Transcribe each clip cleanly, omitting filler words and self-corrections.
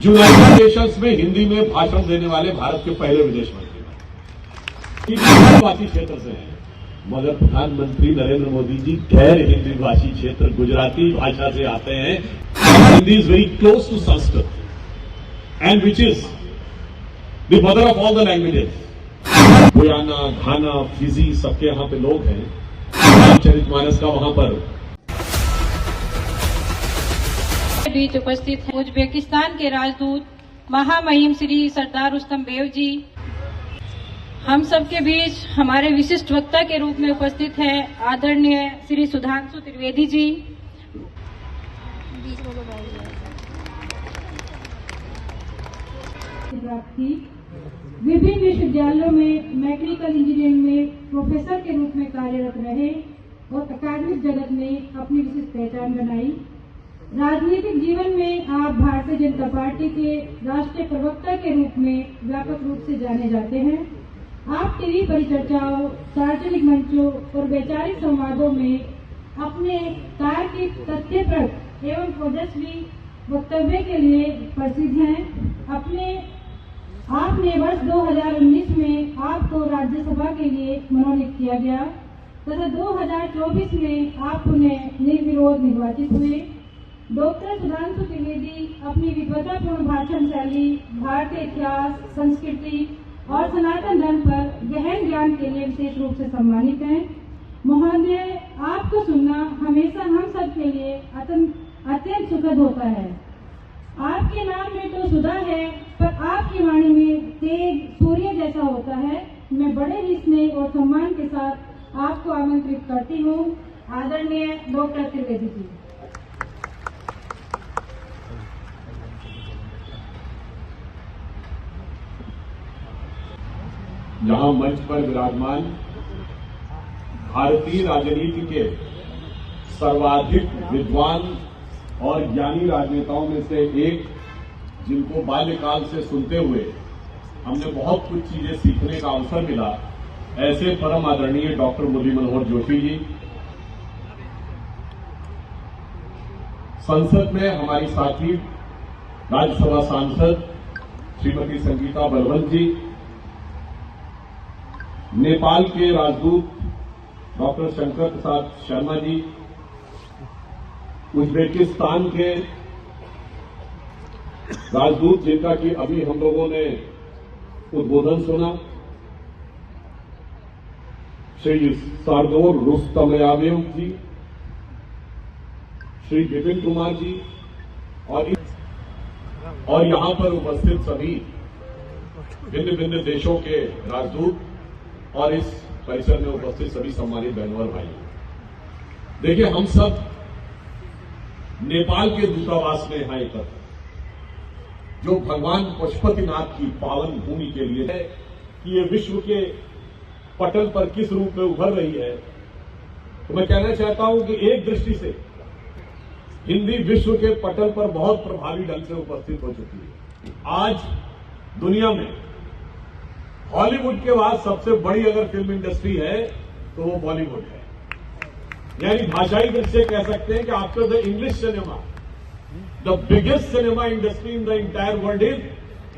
United Nations में हिंदी में भाषण देने वाले भारत के पहले विदेश मंत्री भाषी क्षेत्र से हैं, मगर प्रधानमंत्री नरेंद्र मोदी जी गैर हिंदी भाषी क्षेत्र गुजराती भाषा से आते हैं। Hindi is very close to Sanskrit and which is the mother of all the languages. Guyana, Ghana, Fiji सबके यहां पे लोग हैं। रामचरितमानस का वहां पर बीच उपस्थित हैं उज्बेकिस्तान के राजदूत महामहिम श्री सरदार रुस्तम बेव जी। हम सबके बीच हमारे विशिष्ट वक्ता के रूप में उपस्थित हैं आदरणीय श्री सुधांशु त्रिवेदी जी। विभिन्न विश्वविद्यालयों में मैकेनिकल इंजीनियरिंग में प्रोफेसर के रूप में कार्यरत रहे और अकादमिक जगत में अपनी विशिष्ट पहचान बनाई। राजनीतिक जीवन में आप भारतीय जनता पार्टी के राष्ट्रीय प्रवक्ता के रूप में व्यापक रूप से जाने जाते हैं। आप टीवी परिचर्चाओं, सार्वजनिक मंचों और वैचारिक संवादों में अपने तार्किक, तथ्यप्रद एवं ओजस्वी वक्तव्य के लिए प्रसिद्ध हैं। आपने वर्ष 2019 में आपको राज्यसभा के लिए मनोनीत किया गया तथा 2024 में आप उन्हें निर्विरोध निर्वाचित हुए। डॉक्टर सुधांशु त्रिवेदी अपनी विद्वतापूर्ण भाषण शैली, भारतीय इतिहास, संस्कृति और सनातन धर्म पर गहन ज्ञान के लिए विशेष रूप से सम्मानित हैं। महोदय, आपको सुनना हमेशा हम सब के लिए अत्यंत सुखद होता है। आपके नाम में तो सुधा है, पर आपकी वाणी में तेज सूर्य जैसा होता है। मैं बड़े ही स्नेह और सम्मान के साथ आपको आमंत्रित करती हूँ। आदरणीय डॉक्टर त्रिवेदी जी। यहां मंच पर विराजमान भारतीय राजनीति के सर्वाधिक विद्वान और ज्ञानी राजनेताओं में से एक, जिनको बाल्यकाल से सुनते हुए हमने बहुत कुछ चीजें सीखने का अवसर मिला, ऐसे परम आदरणीय डॉक्टर मुरली मनोहर जोशी जी। संसद में हमारी साथी राज्यसभा सांसद श्रीमती संगीता बलवंत जी, नेपाल के राजदूत डॉक्टर शंकर प्रसाद शर्मा जी, उज्बेकिस्तान के राजदूत जिनका कि अभी हम लोगों ने उद्बोधन सुना, श्री सरदार रुस्तम बेव जी, श्री विपिन कुमार जी और यहां पर उपस्थित सभी भिन्न भिन्न देशों के राजदूत और इस परिसर में उपस्थित सभी सम्मानित बहनों और भाइयों, देखिए, हम सब नेपाल के दूतावास में हैं एकत्र, जो भगवान पशुपतिनाथ की पावन भूमि के लिए है कि ये विश्व के पटल पर किस रूप में उभर रही है। तो मैं कहना चाहता हूं कि एक दृष्टि से हिंदी विश्व के पटल पर बहुत प्रभावी ढंग से उपस्थित हो चुकी है। आज दुनिया में हॉलीवुड के बाद सबसे बड़ी अगर फिल्म इंडस्ट्री है तो वो बॉलीवुड है। यानी भाषाई दृष्टि से कह सकते हैं कि after the English cinema, the biggest cinema industry in the entire world is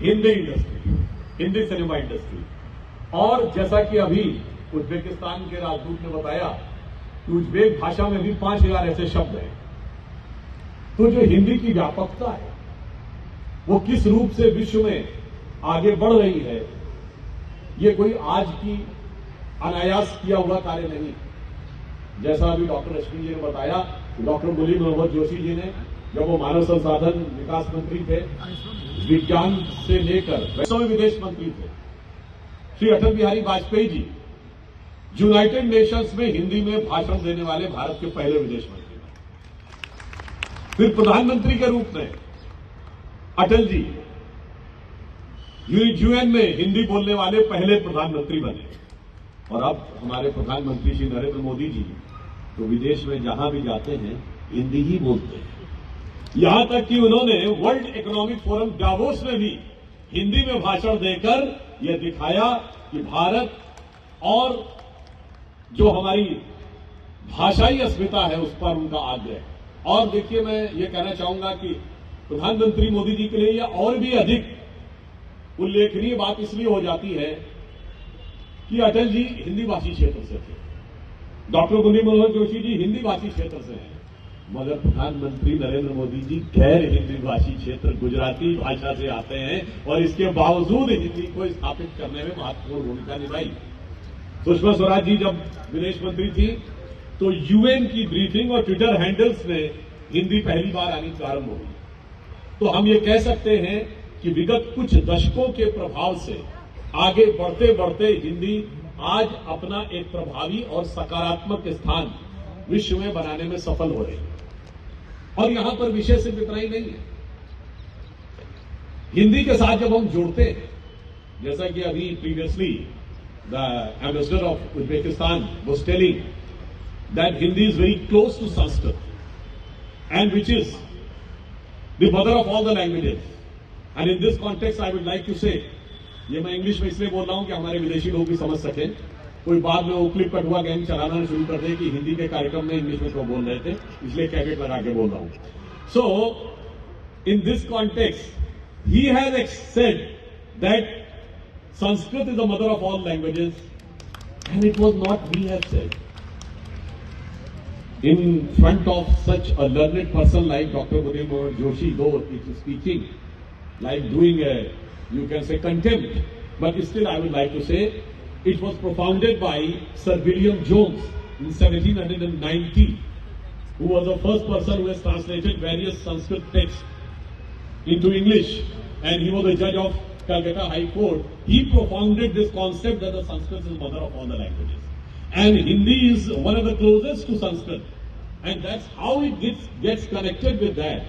Hindi industry, Hindi cinema industry. और जैसा कि अभी उज्बेकिस्तान के राजदूत ने बताया कि उज्बेक भाषा में भी 5000 ऐसे शब्द हैं। तो जो हिंदी की व्यापकता है वो किस रूप से विश्व में आगे बढ़ रही है, ये कोई आज की अनायास किया हुआ कार्य नहीं। जैसा अभी डॉक्टर अश्विनी जी ने बताया, डॉक्टर मुरली मनोहर जोशी जी ने, जब वो मानव संसाधन विकास मंत्री थे, विज्ञान से लेकर वैसे विदेश मंत्री थे, श्री अटल बिहारी वाजपेयी जी यूनाइटेड नेशंस में हिंदी में भाषण देने वाले भारत के पहले विदेश मंत्री थे। फिर प्रधानमंत्री के रूप में अटल जी यूएन में हिंदी बोलने वाले पहले प्रधानमंत्री बने। और अब हमारे प्रधानमंत्री श्री नरेंद्र मोदी जी तो विदेश में जहां भी जाते हैं हिंदी ही बोलते हैं। यहां तक कि उन्होंने वर्ल्ड इकोनॉमिक फोरम डावोस में भी हिंदी में भाषण देकर यह दिखाया कि भारत और जो हमारी भाषाई अस्मिता है उस पर उनका आग्रह। और देखिए, मैं ये कहना चाहूंगा कि प्रधानमंत्री मोदी जी के लिए यह और भी अधिक उल्लेखनीय बात इसलिए हो जाती है कि अटल जी हिंदी भाषी क्षेत्र से थे, डॉक्टर मुरली मनोहर जोशी जी हिंदी भाषी क्षेत्र से हैं, मगर प्रधानमंत्री नरेंद्र मोदी जी गैर हिंदी भाषी क्षेत्र गुजराती भाषा से आते हैं और इसके बावजूद हिंदी को स्थापित करने में महत्वपूर्ण भूमिका निभाई। सुषमा स्वराज जी जब विदेश मंत्री थी तो यूएन की ब्रीफिंग और ट्विटर हैंडल्स में हिंदी पहली बार आनी प्रारंभ हुई। तो हम ये कह सकते हैं कि विगत कुछ दशकों के प्रभाव से आगे बढ़ते बढ़ते हिंदी आज अपना एक प्रभावी और सकारात्मक स्थान विश्व में बनाने में सफल हो रही है। और यहां पर विषय सिर्फ इतना ही नहीं है, हिंदी के साथ जब हम जुड़ते हैं, जैसा कि अभी previously the ambassador of Uzbekistan was telling that Hindi is very close to Sanskrit and which is the mother of all the languages. And in this context I would like to say, ये मैं इंग्लिश में इसलिए बोल रहा हूं कि हमारे विदेशी लोग भी समझ सकें, कोई बाद में वो क्लिप कट हुआ गैंग चलाना शुरू कर दे कि हिंदी के कार्यक्रम में इंग्लिश में क्यों बोल रहे थे, इसलिए कैवेट लगा के बोल रहा हूं। So in this context he has said that Sanskrit is the mother of all languages and it was not we have said. In front of such a learned person like Dr. Muruli Manohar Joshi, though it is speaking like doing a, you can say, contempt, but still I would like to say it was propounded by Sir William Jones in 1790, who was the first person who has translated various Sanskrit texts into English, and he was the judge of Calcutta High Court. He propounded this concept that the Sanskrit is mother of all the languages. And Hindi is one of the closest to Sanskrit. And that's how it gets connected with that.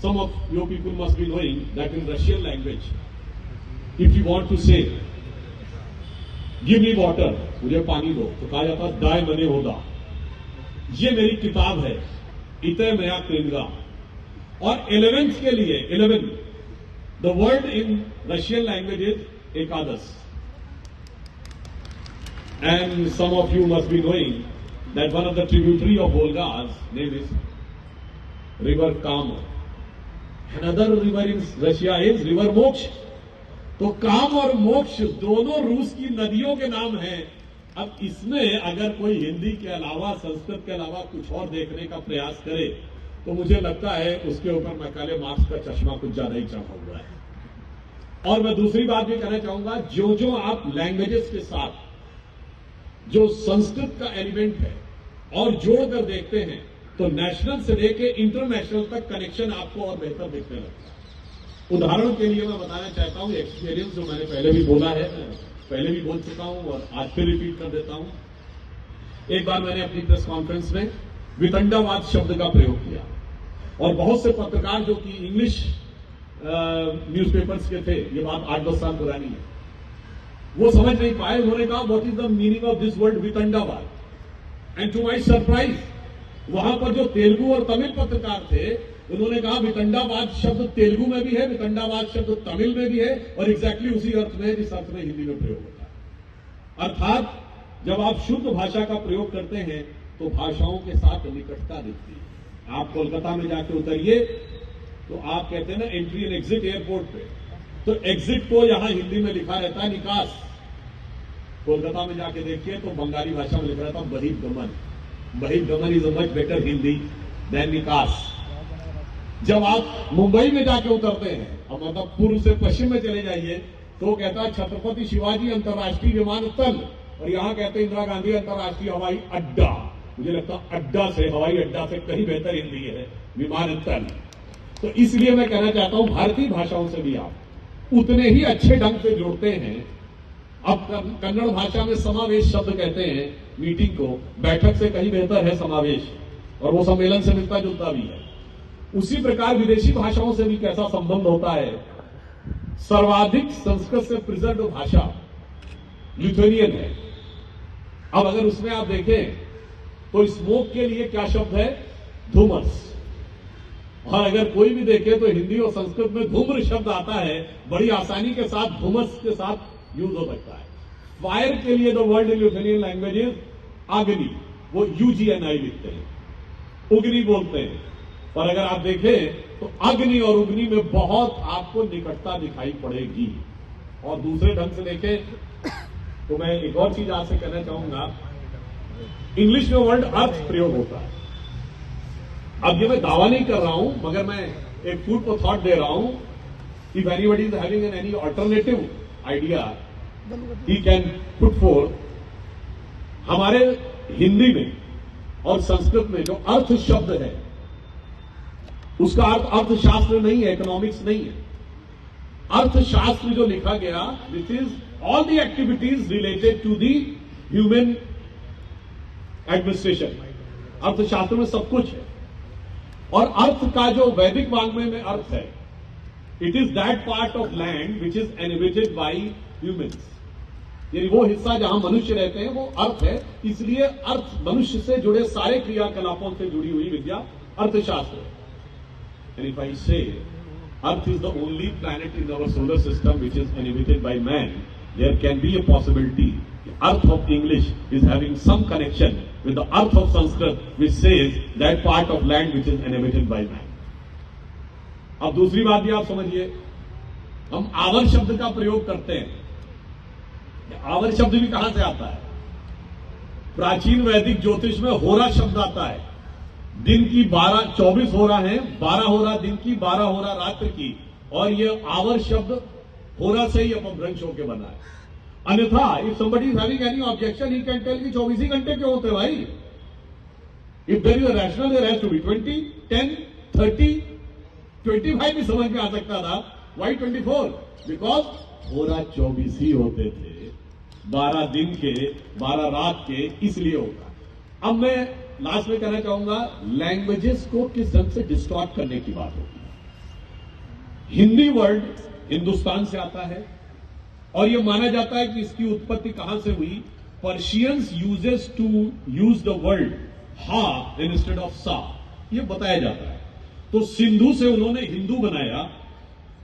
Some of your people must be knowing that in Russian language, if you want to say, give me water, मुझे पानी दो, तो कहा जाता दाय मने होदा। ये मेरी किताब है, इते मया क्रिंगा। और 11th के लिए 11, the word in Russian language is एकादश। And some of you must be knowing that one of the tributary of Volga's name is River Kama. Another river in Russia is River Moksha. तो काम और मोक्ष दोनों रूस की नदियों के नाम हैं। अब इसमें अगर कोई हिंदी के अलावा, संस्कृत के अलावा कुछ और देखने का प्रयास करे तो मुझे लगता है उसके ऊपर मैकाले मार्क्स का चश्मा कुछ ज्यादा ही चढ़ा हुआ है। और मैं दूसरी बात भी कहना चाहूंगा, जो आप लैंग्वेजेस के साथ जो संस्कृत का एलिमेंट है और जोड़कर देखते हैं तो नेशनल से लेके इंटरनेशनल तक कनेक्शन आपको और बेहतर दिखने लगता है। उदाहरण के लिए मैं बताना चाहता हूं एक्सपीरियंस जो मैंने पहले भी बोला है, पहले भी बोल चुका हूं और आज फिर रिपीट कर देता हूं। एक बार मैंने अपनी प्रेस कॉन्फ्रेंस में वितंडावाद शब्द का प्रयोग किया और बहुत से पत्रकार जो कि इंग्लिश न्यूज़पेपर्स के थे, ये बात 8-10 साल पुरानी है, वो समझ नहीं पाए। उन्होंने कहा what is the meaning of this word वितंडावाद। एंड टू माई सरप्राइज वहां पर जो तेलुगु और तमिल पत्रकार थे उन्होंने कहा वितंडावाद शब्द तेलुगु में भी है, वितंडावाद शब्द तमिल में भी है और एग्जैक्टली उसी अर्थ में जिस अर्थ में हिंदी में प्रयोग होता है। अर्थात जब आप शुद्ध भाषा का प्रयोग करते हैं तो भाषाओं के साथ निकटता दिखती है। आप कोलकाता में जाके उतरिए तो आप कहते हैं ना एंट्री एंड एग्जिट एयरपोर्ट पे, तो एग्जिट को यहां हिंदी में लिखा रहता है निकास। कोलकाता में जाके देखिए तो बंगाली भाषा में लिखा रहता है बहिर्गमन। बहिर्गमन is a much better Hindi than निकास। जब आप मुंबई में जाके उतरते हैं, अब मतलब पूर्व से पश्चिम में चले जाइए तो कहता है छत्रपति शिवाजी अंतर्राष्ट्रीय विमानतल, और यहां कहते हैं इंदिरा गांधी अंतर्राष्ट्रीय हवाई अड्डा। मुझे लगता है अड्डा से, हवाई अड्डा से कहीं बेहतर हिंदी है विमानतल। तो इसलिए मैं कहना चाहता हूं भारतीय भाषाओं से भी आप उतने ही अच्छे ढंग से जोड़ते हैं। अब कन्नड़ भाषा में समावेश शब्द कहते हैं मीटिंग को, बैठक से कहीं बेहतर है समावेश, और वो सम्मेलन से मिलता जुलता भी है। उसी प्रकार विदेशी भाषाओं से भी कैसा संबंध होता है। सर्वाधिक संस्कृत से प्रिजर्व भाषा लिथुएनियन है। अब अगर उसमें आप देखें तो स्मोक के लिए क्या शब्द है, धूमस। और अगर कोई भी देखे तो हिंदी और संस्कृत में धूम्र शब्द आता है, बड़ी आसानी के साथ धूमस के साथ यूज हो सकता है। फायर के लिए the word in Lithuanian language is अग्नि, वो यूजीएनआई लिखते हैं, उग्नि बोलते हैं। और अगर आप देखें तो अग्नि और उग्नि में बहुत आपको निकटता दिखाई पड़ेगी। और दूसरे ढंग से देखें तो मैं एक और चीज आपसे कहना चाहूंगा, इंग्लिश में वर्ड अर्थ प्रयोग होता है। अब ये मैं दावा नहीं कर रहा हूं, मगर मैं एक फूड फॉर थॉट दे रहा हूं। If anybody is having an any alternative idea he can put fourth. हमारे हिंदी में और संस्कृत में जो अर्थ शब्द है उसका अर्थ अर्थशास्त्र नहीं है, इकोनॉमिक्स नहीं है। अर्थशास्त्र जो लिखा गया, this is all the activities related to the human administration. Arthashastra में सब कुछ है। और अर्थ का जो वैदिक वाङ्मय में अर्थ है, it is that part of land which is inhabited bye humans. यानी वो हिस्सा जहां मनुष्य रहते हैं वो अर्थ है। इसलिए अर्थ मनुष्य से जुड़े सारे क्रियाकलापों से जुड़ी हुई विद्या अर्थशास्त्र है। And if I say Earth is the only planet in our solar system which is inhabited by man, there can be a possibility the Earth of English is having some connection with the Earth of Sanskrit, which says that part of land which is inhabited by man. अब दूसरी बात भी आप समझिए, हम our शब्द का प्रयोग करते हैं। आवर शब्द भी कहां से आता है? प्राचीन वैदिक ज्योतिष में होरा शब्द आता है। दिन की 24 होरा है, 12 होरा दिन की, 12 होरा रात्र की। और ये आवर शब्द होरा से ही अपभ्रंश होकर बना है। अन्यथा if somebody is having any objection he can tell कि 24 ही घंटे क्यों होते भाई? If there is a rational there has to be 20, 10, 30, 25 भी समझ में आ सकता था। व्हाई 24? बिकॉज होरा 24 ही होते थे, 12 दिन के, 12 रात के, इसलिए होता। अब मैं लास्ट में कहना चाहूंगा, लैंग्वेजेस को किस ढंग से डिस्टॉर्ट करने की बात होती है। हिंदी वर्ड हिंदुस्तान से आता है और यह माना जाता है कि इसकी उत्पत्ति कहां से हुई। Persians uses to use the word हा इंस्टेड ऑफ सा, यह बताया जाता है। तो सिंधु से उन्होंने हिंदू बनाया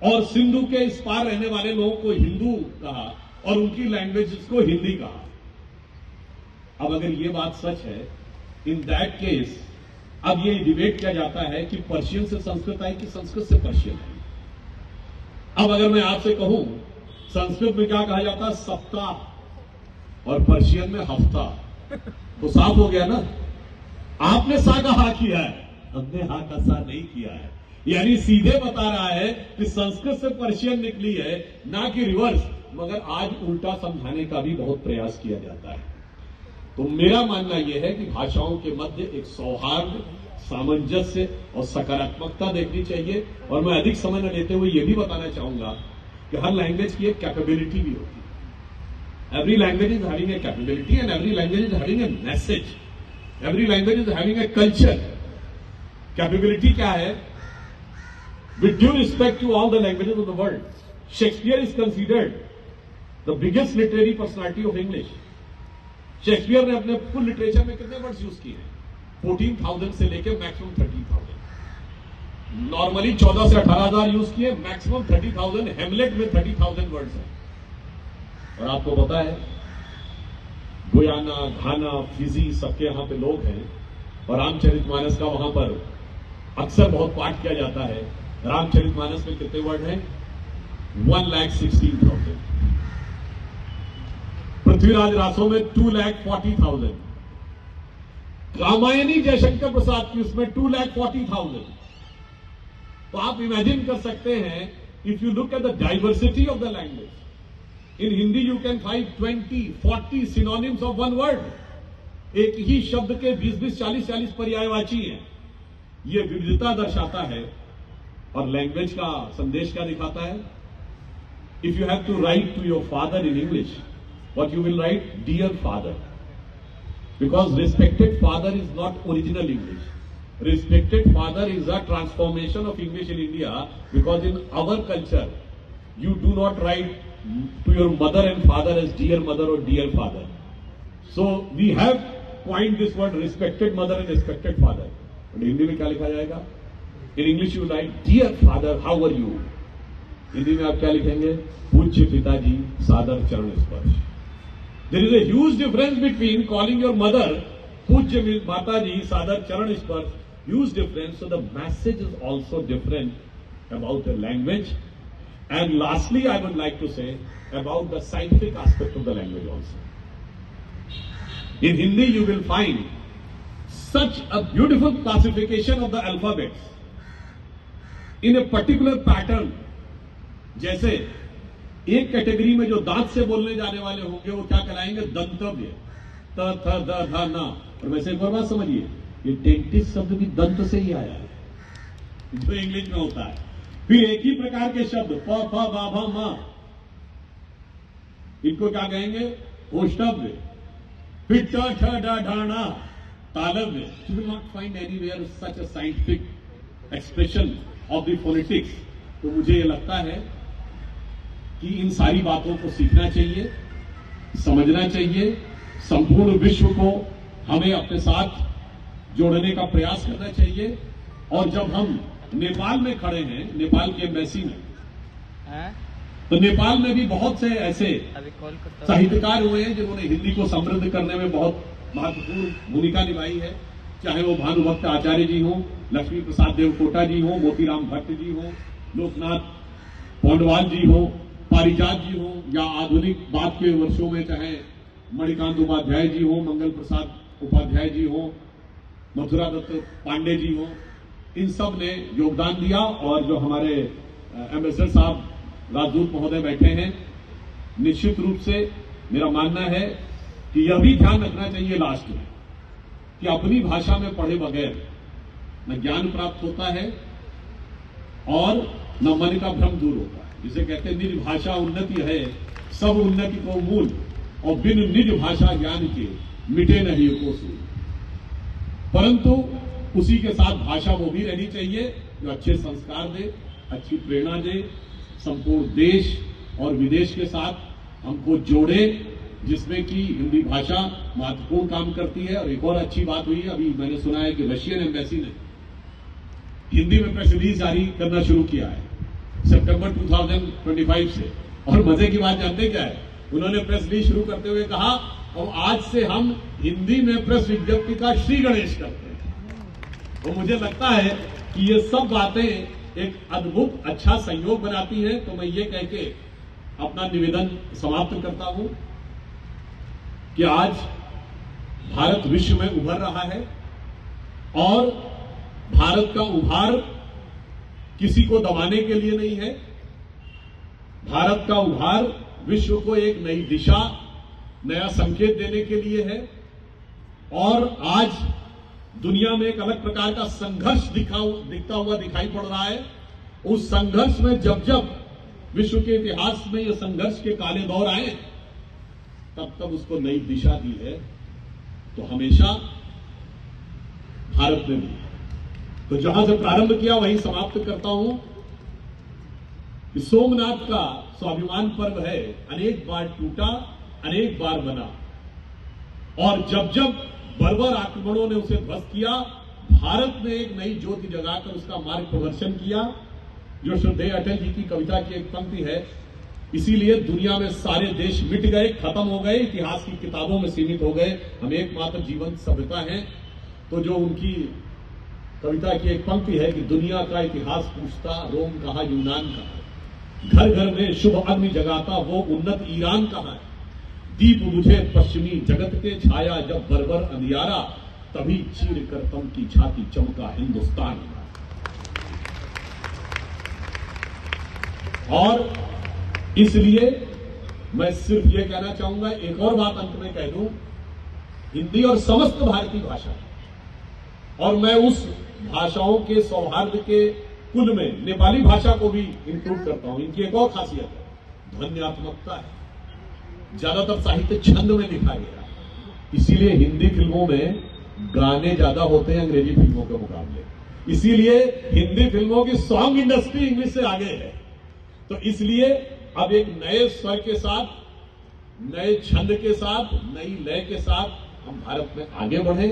और सिंधु के इस पार रहने वाले लोगों को हिंदू कहा और उनकी लैंग्वेजेस को हिंदी कहा। अब अगर यह बात सच है, इन दैट केस अब ये डिबेट किया जाता है कि पर्शियन से संस्कृत आई कि संस्कृत से पर्शियन आई। अब अगर मैं आपसे कहूं संस्कृत में क्या कहा जाता है? सप्ताह, और पर्शियन में हफ्ता, तो साफ हो गया ना। आपने सा का हा किया है, हमने हा का सा नहीं किया है। यानी सीधे बता रहा है कि संस्कृत से पर्शियन निकली है, ना कि रिवर्स। मगर आज उल्टा समझाने का भी बहुत प्रयास किया जाता है। तो मेरा मानना यह है कि भाषाओं के मध्य एक सौहार्द, सामंजस्य और सकारात्मकता देखनी चाहिए। और मैं अधिक समय न लेते हुए यह भी बताना चाहूंगा कि हर लैंग्वेज की एक कैपेबिलिटी भी होती है। Every language is having a capability and every language is having a message, every language is having a culture. Capability क्या है? With due respect to all the languages of the world, Shakespeare is considered the biggest literary personality of English. Shakespeare ने अपने full literature में कितने words use किए हैं? 14,000 से लेकर मैक्सिमम 30,000। नॉर्मली 14 से 18,000 यूज किए, मैक्सिमम 30,000। हेमलेट में 30,000 वर्ड्स हैं। और आपको पता है गुयाना, घाना, फिजी सबके यहां पे लोग हैं और रामचरितमानस का वहां पर अक्सर बहुत पाठ किया जाता है। रामचरितमानस में कितने वर्ड हैं? 1,16,000। पृथ्वीराज रासो में 2,40,000। रामायणी जयशंकर प्रसाद की उसमें 2,40,000। तो आप इमेजिन कर सकते हैं, if you look at the diversity of the language, in Hindi you can find 20, 40 synonyms of one word. एक ही शब्द के 20, 40 पर्यायवाची हैं। यह विविधता दर्शाता है। और लैंग्वेज का संदेश क्या दिखाता है? If you have to write to your father in English, what you will write? Dear father. Because respected father is not original English. Respected father is a transformation of English in India, because in our culture you do not write to your mother and father as dear mother or dear father. So we have coined this word respected mother and respected father. And Hindi में क्या लिखा जाएगा? In English you write dear father, how are you? Hindi में आप क्या लिखेंगे? पूज्य पिताजी, सादर चरण स्पर्श। There is a huge difference between calling your mother पूज्य माताजी, सादर चरण स्पर्श, huge difference. So the message is also different about the language. And lastly, I would like to say about the scientific aspect of the language also. In Hindi, you will find such a beautiful classification of the alphabets in a particular pattern. जैसे एक category में जो दांत से बोलने जाने वाले होंगे वो क्या कहलाएंगे? दंतव्य, त थ द ध न। और वैसे एक और बात समझिए, ये डेंटिस्ट शब्द भी दंत से ही आया है, जो इंग्लिश में होता है। फिर एक ही प्रकार के शब्द प फ ब भ म, इनको क्या कहेंगे? ओष्ठव्य। फिर ट ठ ड ढ ण, तालव्य। You will not find anywhere such a scientific expression of the phonetics. तो मुझे ये लगता है कि इन सारी बातों को सीखना चाहिए, समझना चाहिए। संपूर्ण विश्व को हमें अपने साथ जोड़ने का प्रयास करना चाहिए। और जब हम नेपाल में खड़े हैं, नेपाल के एम्बेसी में, तो नेपाल में भी बहुत से ऐसे साहित्यकार हुए हैं जिन्होंने हिंदी को समृद्ध करने में बहुत महत्वपूर्ण भूमिका निभाई है। चाहे वो भानुभक्त आचार्य जी हो, लक्ष्मी प्रसाद देवकोटा जी हो, मोतीराम भट्ट जी हो, लोकनाथ पौंडवाल जी हो, पारिजात जी हो, या आधुनिक बाद के वर्षों में चाहे मणिकांत उपाध्याय जी हो, मंगल प्रसाद उपाध्याय जी हो, मथुरा दत्त पांडे जी हो, इन सब ने योगदान दिया। और जो हमारे एम्बेसडर साहब राजदूत महोदय बैठे हैं, निश्चित रूप से मेरा मानना है कि यह भी ध्यान रखना चाहिए लास्ट में कि अपनी भाषा में पढ़े बगैर न ज्ञान प्राप्त होता है और न मन का भ्रम दूर होता है। जिसे कहते हैं निज भाषा उन्नति है, सब उन्नति को मूल, और बिन निज भाषा ज्ञान के मिटे नहीं को सूल। परंतु उसी के साथ भाषा वो भी रहनी चाहिए जो अच्छे संस्कार दे, अच्छी प्रेरणा दे, संपूर्ण देश और विदेश के साथ हमको जोड़े, जिसमें कि हिंदी भाषा महत्वपूर्ण काम करती है। और एक और अच्छी बात हुई है, अभी मैंने सुना है कि रशियन एम्बेसी ने हिंदी में प्रेस रिलीज जारी करना शुरू किया है सितंबर 2025 से। और मजे की बात जानते क्या है? उन्होंने प्रेस रिलीज शुरू करते हुए कहा, और आज से हम हिंदी में प्रेस विज्ञप्ति का श्री गणेश करते हैं। तो मुझे लगता है कि ये सब बातें एक अद्भुत अच्छा संयोग बनाती हैं। तो मैं ये कह के अपना निवेदन समाप्त करता हूं कि आज भारत विश्व में उभर रहा है, और भारत का उभार किसी को दबाने के लिए नहीं है। भारत का उभार विश्व को एक नई दिशा, नया संकेत देने के लिए है। और आज दुनिया में एक अलग प्रकार का संघर्ष दिखता हुआ दिखाई पड़ रहा है। उस संघर्ष में जब जब विश्व के इतिहास में ये संघर्ष के काले दौर आए, तब तब उसको नई दिशा दी है। तो हमेशा भारत ने दी। तो जहां से प्रारंभ किया वहीं समाप्त करता हूं कि सोमनाथ का स्वाभिमान पर्व है, अनेक बार टूटा, अनेक बार बना। और जब जब बर्बर आक्रमणों ने उसे ध्वस्त किया, भारत ने एक नई ज्योति जगाकर उसका मार्ग प्रदर्शन किया। जो श्रद्धेय अटल जी की कविता की एक पंक्ति है, इसीलिए दुनिया में सारे देश मिट गए, खत्म हो गए, इतिहास की किताबों में सीमित हो गए, हम एकमात्र जीवंत सभ्यता हैं। तो जो उनकी कविता की एक पंक्ति है कि दुनिया का इतिहास पूछता, रोम कहा, यूनान कहा, घर घर में शुभ अग्नि जगाता वो उन्नत ईरान कहा है। दीप बुझे पश्चिमी जगत के, छाया जब बर्बर अंधियारा, तभी चीर कर तम की छाती चमका हिंदुस्तान। और इसलिए मैं सिर्फ ये कहना चाहूंगा, एक और बात अंत में कह दूं, हिंदी और समस्त भारतीय भाषा, और मैं उस भाषाओं के सौहार्द के कुल में नेपाली भाषा को भी इंक्लूड करता हूं। इनकी एक और खासियत है, ध्वन्यात्मकता है। ज्यादातर साहित्य छंद में लिखा गया, इसीलिए हिंदी फिल्मों में गाने ज्यादा होते हैं अंग्रेजी फिल्मों के मुकाबले। इसीलिए हिंदी फिल्मों की सॉन्ग इंडस्ट्री इंग्लिश से आगे है। तो इसलिए अब एक नए स्वर के साथ, नए छंद के साथ, नई लय के साथ हम भारत में आगे बढ़े।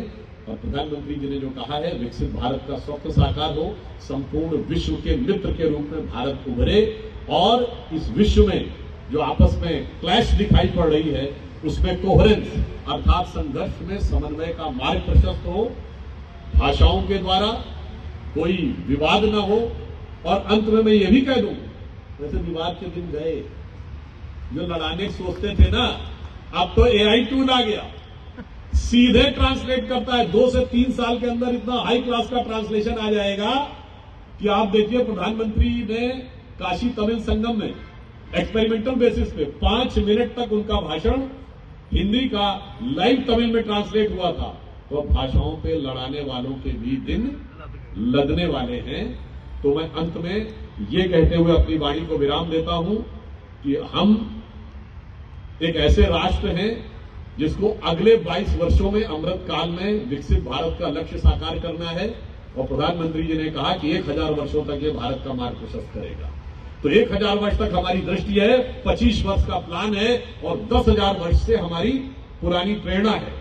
और प्रधानमंत्री जी ने जो कहा है, विकसित भारत का स्वप्न साकार हो, संपूर्ण विश्व के मित्र के रूप में भारत उभरे, और इस विश्व में जो आपस में क्लैश दिखाई पड़ रही है, उसमें कोहेरेंस अर्थात संघर्ष में समन्वय का मार्ग प्रशस्त हो। भाषाओं के द्वारा कोई विवाद न हो। और अंत में मैं ये भी कह दूं, वैसे विवाद के दिन गए, जो लड़ाने सोचते थे ना, अब तो AI टूल आ गया, सीधे ट्रांसलेट करता है। 2 से 3 साल के अंदर इतना हाई क्लास का ट्रांसलेशन आ जाएगा कि आप देखिए, प्रधानमंत्री ने काशी तमिल संगम में एक्सपेरिमेंटल बेसिस पे 5 मिनट तक उनका भाषण हिंदी का लाइव तमिल में ट्रांसलेट हुआ था। तो भाषाओं पे लड़ाने वालों के भी दिन लगने वाले हैं। तो मैं अंत में ये कहते हुए अपनी वाणी को विराम देता हूं कि हम एक ऐसे राष्ट्र हैं जिसको अगले 22 वर्षों में अमृत काल में विकसित भारत का लक्ष्य साकार करना है। और प्रधानमंत्री जी ने कहा कि 1000 वर्षों तक ये भारत का मार्ग प्रशस्त करेगा। तो 1000 वर्ष तक हमारी दृष्टि है, 25 वर्ष का प्लान है और 10,000 वर्ष से हमारी पुरानी प्रेरणा है।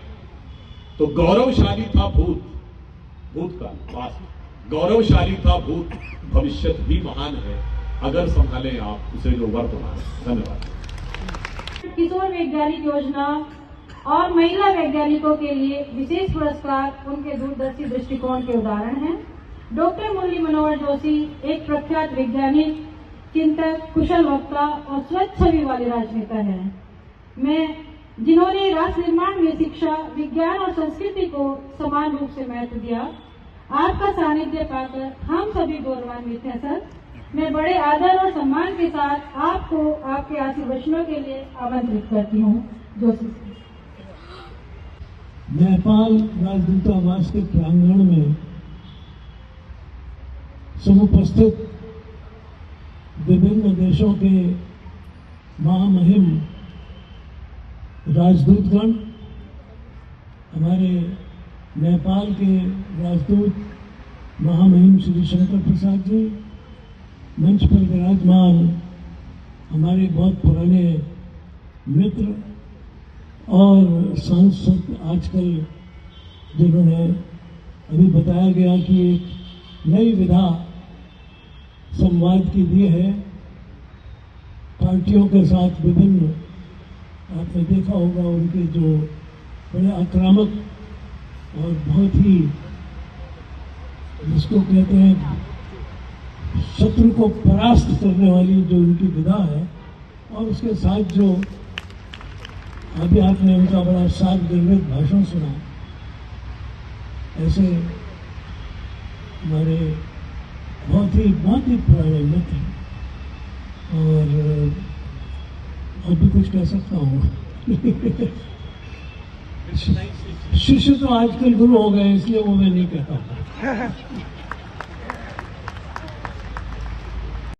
तो गौरवशाली था भूतकाल, पास्ट, गौरवशाली था भूत, भविष्य भी महान है अगर संभालें आप उसे जो वर्तमान। धन्यवाद। किशोर वैज्ञानिक योजना और महिला वैज्ञानिकों के लिए विशेष पुरस्कार उनके दूरदर्शी दृष्टिकोण के उदाहरण हैं। डॉक्टर मुरली मनोहर जोशी एक प्रख्यात वैज्ञानिक, चिंतक, कुशल वक्ता और स्वच्छ छवि वाले राजनेता हैं। जिन्होंने राष्ट्र निर्माण में शिक्षा, विज्ञान और संस्कृति को समान रूप से महत्व दिया। आपका सानिध्य पाकर हम सभी गौरवान्वित हैं सर। मैं बड़े आदर और सम्मान के साथ आपको आपके आशीर्वचनों के लिए आमंत्रित करती हूँ। जोशी नेपाल राजदूतावास के प्रांगण में समुपस्थित विभिन्न देशों के महामहिम राजदूतगण, हमारे नेपाल के राजदूत महामहिम श्री शंकर प्रसाद जी, मंच पर विराजमान हमारे बहुत पुराने मित्र और सांसद, आजकल जिन्होंने अभी बताया गया कि एक नई विधा संवाद की दी है पार्टियों के साथ। विभिन्न आपने देखा होगा उनके जो बड़े आक्रामक और बहुत ही, जिसको कहते हैं शत्रु को परास्त करने वाली जो उनकी विधा है, और उसके साथ जो अभी आपने उनका बड़ा साथ निर्मित भाषण सुना। ऐसे हमारे बहुत ही पुराने मित्र, और अभी कुछ कह सकता हूँ शिष्य तो आजकल गुरु हो गए, इसलिए वो मैं नहीं कहता हूँ।